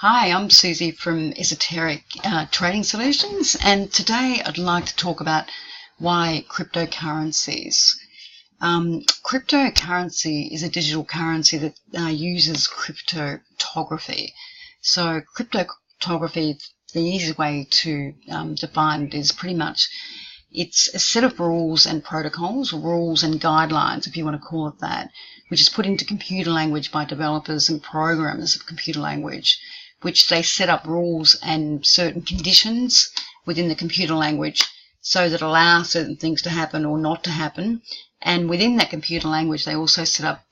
Hi, I'm Susie from Esoteric Trading Solutions, and today I'd like to talk about why cryptocurrencies. Cryptocurrency is a digital currency that uses cryptography. So cryptography, the easy way to define it is pretty much it's a set of rules and protocols, rules and guidelines, if you want to call it that, which is put into computer language by developers and programmers of computer language, which they set up rules and certain conditions within the computer language so that allow certain things to happen or not to happen. And within that computer language, they also set up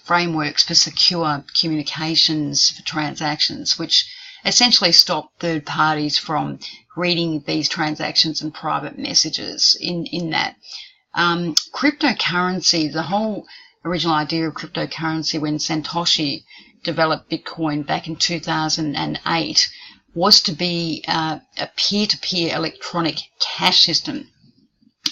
frameworks for secure communications for transactions, which essentially stop third parties from reading these transactions and private messages in that. Cryptocurrency, the whole original idea of cryptocurrency when Satoshi developed Bitcoin back in 2008 was to be a peer-to-peer electronic cash system.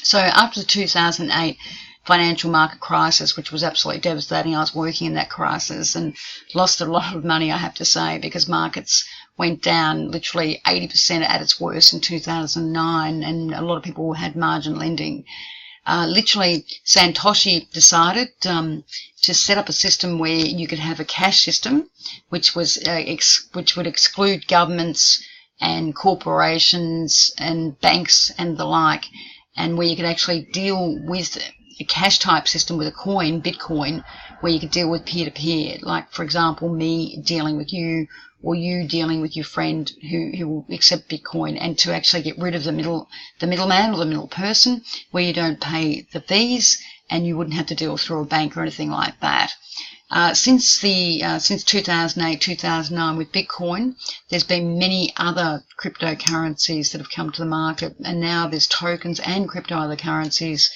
So after the 2008 financial market crisis, which was absolutely devastating, I was working in that crisis and lost a lot of money, I have to say, because markets went down literally 80% at its worst in 2009, and a lot of people had margin lending. Literally, Satoshi decided to set up a system where you could have a cash system, which would exclude governments and corporations and banks and the like, and where you could actually deal with a cash type system with a coin, Bitcoin, where you could deal with peer-to-peer, like, for example, me dealing with you or you dealing with your friend who will accept Bitcoin, and to actually get rid of the middleman or the middle person, where you don't pay the fees and you wouldn't have to deal through a bank or anything like that. Since 2008, 2009 with Bitcoin, there's been many other cryptocurrencies that have come to the market, and now there's tokens and crypto other currencies,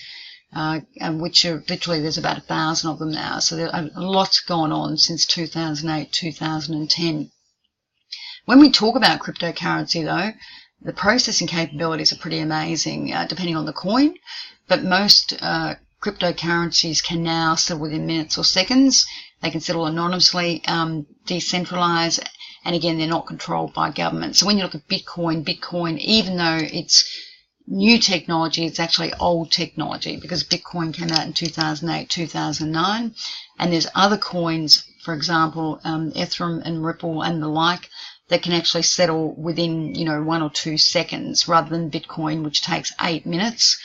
which are literally, there's about 1,000 of them now. So there's a lot's gone on since 2008, 2010. When we talk about cryptocurrency, though, the processing capabilities are pretty amazing, depending on the coin, but most cryptocurrencies can now settle within minutes or seconds. They can settle anonymously, decentralized, and again, they're not controlled by government. So when you look at Bitcoin, even though it's new technology, it's actually old technology, because Bitcoin came out in 2008, 2009, and there's other coins, for example, Ethereum and Ripple and the like, that can actually settle within 1 or 2 seconds rather than Bitcoin, which takes 8 minutes.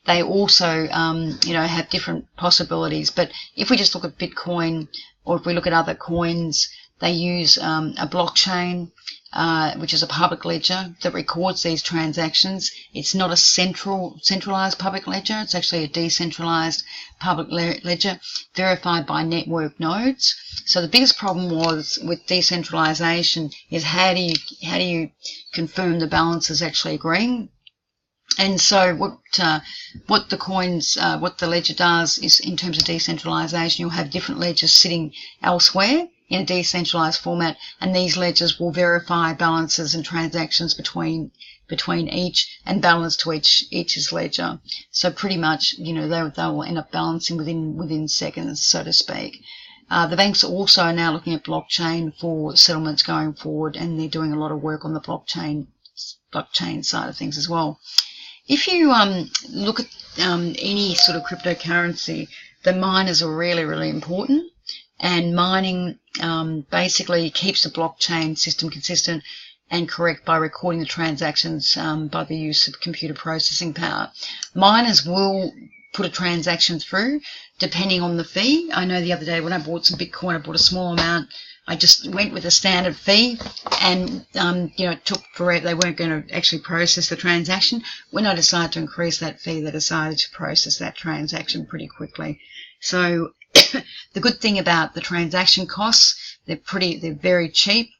They also have different possibilities, but if we just look at Bitcoin, or if we look at other coins, they use a blockchain, which is a public ledger that records these transactions. It's not a centralized public ledger. It's actually a decentralized public ledger verified by network nodes. So the biggest problem was with decentralization is how do you confirm the balances actually agreeing? And so what the ledger does is, in terms of decentralization, you'll have different ledgers sitting elsewhere in a decentralized format, and these ledgers will verify balances and transactions between each and balance to each's ledger. So pretty much, they will end up balancing within seconds, so to speak. The banks also are now looking at blockchain for settlements going forward, and they're doing a lot of work on the blockchain side of things as well. If you look at any sort of cryptocurrency, the miners are really, really important, and mining basically keeps the blockchain system consistent and correct by recording the transactions by the use of computer processing power. Miners will put a transaction through depending on the fee. I know the other day when I bought some Bitcoin, I bought a small amount. I just went with a standard fee, and it took forever. They weren't going to actually process the transaction. When I decided to increase that fee, they decided to process that transaction pretty quickly. So the good thing about the transaction costs, they're very cheap.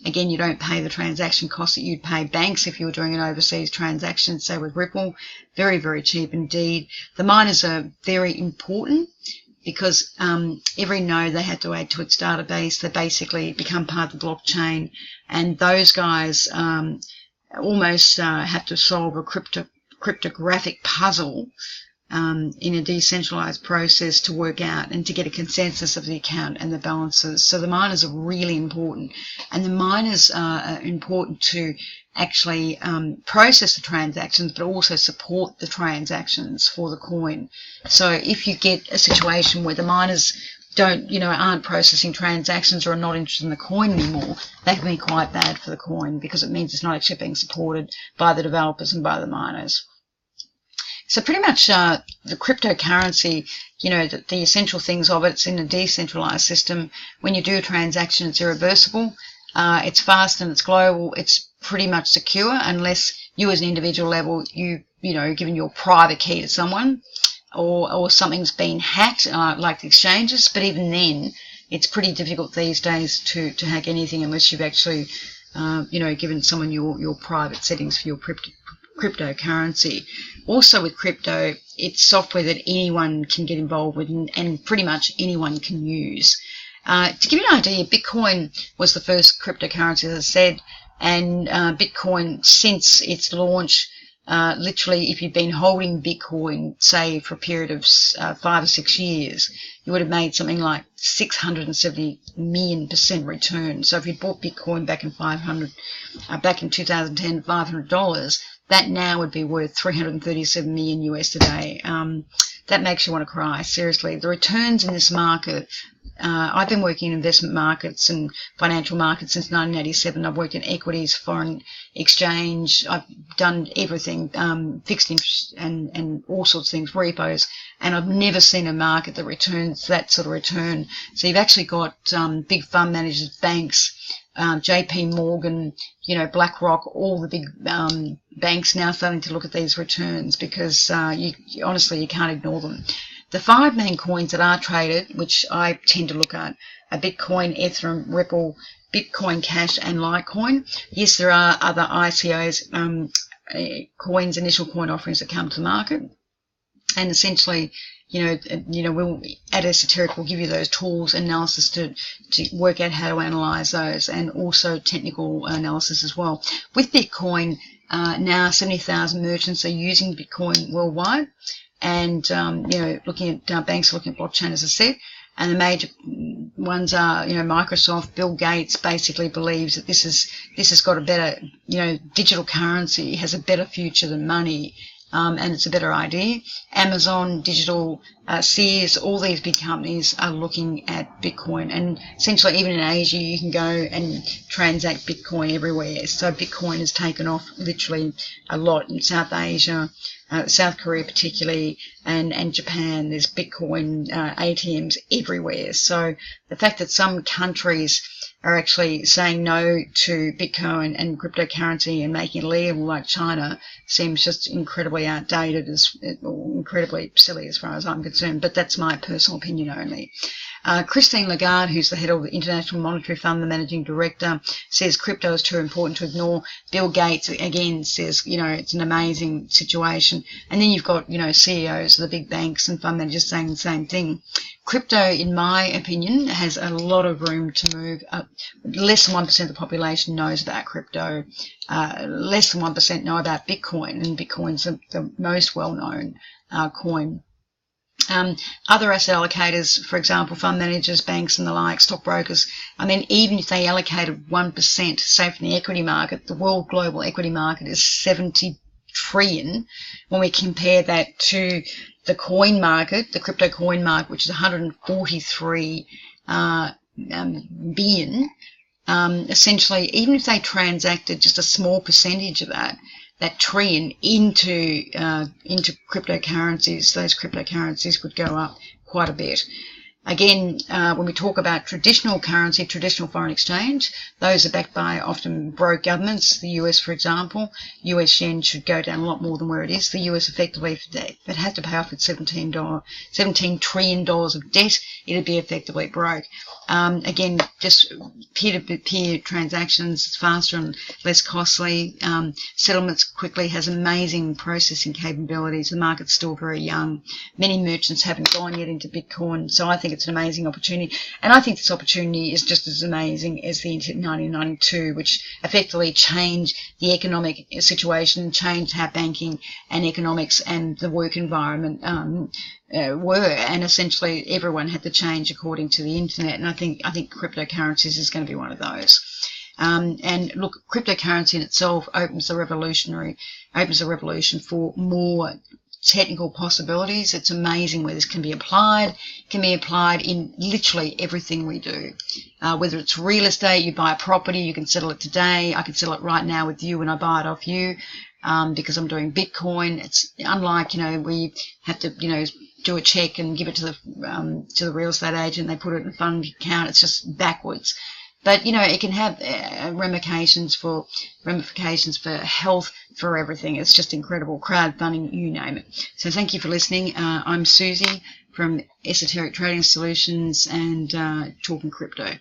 Again, you don't pay the transaction costs that you'd pay banks if you were doing an overseas transaction, say with Ripple. Very, very cheap indeed. The miners are very important, because every node they had to add to its database, they basically become part of the blockchain, and those guys almost have to solve a cryptographic puzzle in a decentralized process to work out and to get a consensus of the account and the balances. So the miners are really important, and the miners are important to actually process the transactions, but also support the transactions for the coin. So if you get a situation where the miners aren't processing transactions or are not interested in the coin anymore, that can be quite bad for the coin, because it means it's not actually being supported by the developers and by the miners. So pretty much the cryptocurrency, the essential things of it's in a decentralized system. When you do a transaction, it's irreversible, it's fast and it's global, it's pretty much secure unless you as an individual level, given your private key to someone, or something's been hacked, like the exchanges. But even then, it's pretty difficult these days to hack anything unless you've actually, given someone your private settings for your cryptocurrency. Also with crypto, it's software that anyone can get involved with and pretty much anyone can use. To give you an idea, Bitcoin was the first cryptocurrency, as I said, and Bitcoin, since its launch, literally, if you've been holding Bitcoin, say, for a period of 5 or 6 years, you would have made something like 670 million% return. So if you bought Bitcoin back in 2010, $500, that now would be worth 337 million US today. That makes you want to cry, seriously. The returns in this market, I've been working in investment markets and financial markets since 1987. I've worked in equities, foreign exchange. I've done everything, fixed interest and all sorts of things, repos. And I've never seen a market that returns that sort of return. So you've actually got big fund managers, banks, JP Morgan, BlackRock, all the big banks now starting to look at these returns, because honestly, you can't ignore them. The 5 main coins that are traded, which I tend to look at, are Bitcoin, Ethereum, Ripple, Bitcoin Cash, and Litecoin. Yes, there are other ICOs, coins, initial coin offerings that come to the market, and essentially, we'll at Esoteric we'll give you those tools, analysis to work out how to analyze those, and also technical analysis as well. With Bitcoin, now 70,000 merchants are using Bitcoin worldwide, and looking at banks are looking at blockchain, as I said, and the major ones are Microsoft. Bill Gates basically believes that this has got a better, digital currency has a better future than money. And it's a better idea. Amazon, Digital, Sears, all these big companies are looking at Bitcoin. And essentially, even in Asia, you can go and transact Bitcoin everywhere. So Bitcoin has taken off literally a lot in South Asia, South Korea particularly, and Japan. There's Bitcoin ATMs everywhere. So the fact that some countries are actually saying no to Bitcoin and cryptocurrency and making it illegal, like China, seems just incredibly outdated, or incredibly silly as far as I'm concerned. But that's my personal opinion only. Christine Lagarde, who's the head of the International Monetary Fund, the managing director, says crypto is too important to ignore. Bill Gates, again, says, it's an amazing situation. And then you've got, CEOs of the big banks and fund managers saying the same thing. Crypto, in my opinion, has a lot of room to move up. Less than 1% of the population knows about crypto. Less than 1% know about Bitcoin, and Bitcoin's the most well-known coin. Other asset allocators, for example, fund managers, banks and the like, stockbrokers, even if they allocated 1%, say from the equity market, the world global equity market is 70 trillion. When we compare that to the coin market, the crypto coin market, which is 143 billion, essentially, even if they transacted just a small percentage of that trillion into cryptocurrencies, those cryptocurrencies would go up quite a bit. Again, when we talk about traditional currency, traditional foreign exchange, those are backed by often broke governments. The US, for example, US yen should go down a lot more than where it is. The US effectively, if it had to pay off its $17 trillion of debt, it'd be effectively broke. Again, just peer-to-peer transactions, it's faster and less costly. Settlements quickly, has amazing processing capabilities. The market's still very young. Many merchants haven't gone yet into Bitcoin, so I think it's an amazing opportunity. And I think this opportunity is just as amazing as the internet in 1992, which effectively changed the economic situation, changed how banking and economics and the work environment were, and essentially everyone had to change according to the internet. And I think cryptocurrencies is going to be one of those. And look, cryptocurrency in itself opens the revolution for more technical possibilities. It's amazing where this can be applied. It can be applied in literally everything we do. Whether it's real estate, you buy a property, you can settle it today. I can settle it right now with you when I buy it off you, because I'm doing Bitcoin. It's unlike, where you have to, do a check and give it to the real estate agent. They put it in a fund account. It's just backwards. But, it can have ramifications for health, for everything. It's just incredible. Crowdfunding, you name it. So thank you for listening. I'm Susie from Esoteric Trading Solutions and Talking Crypto.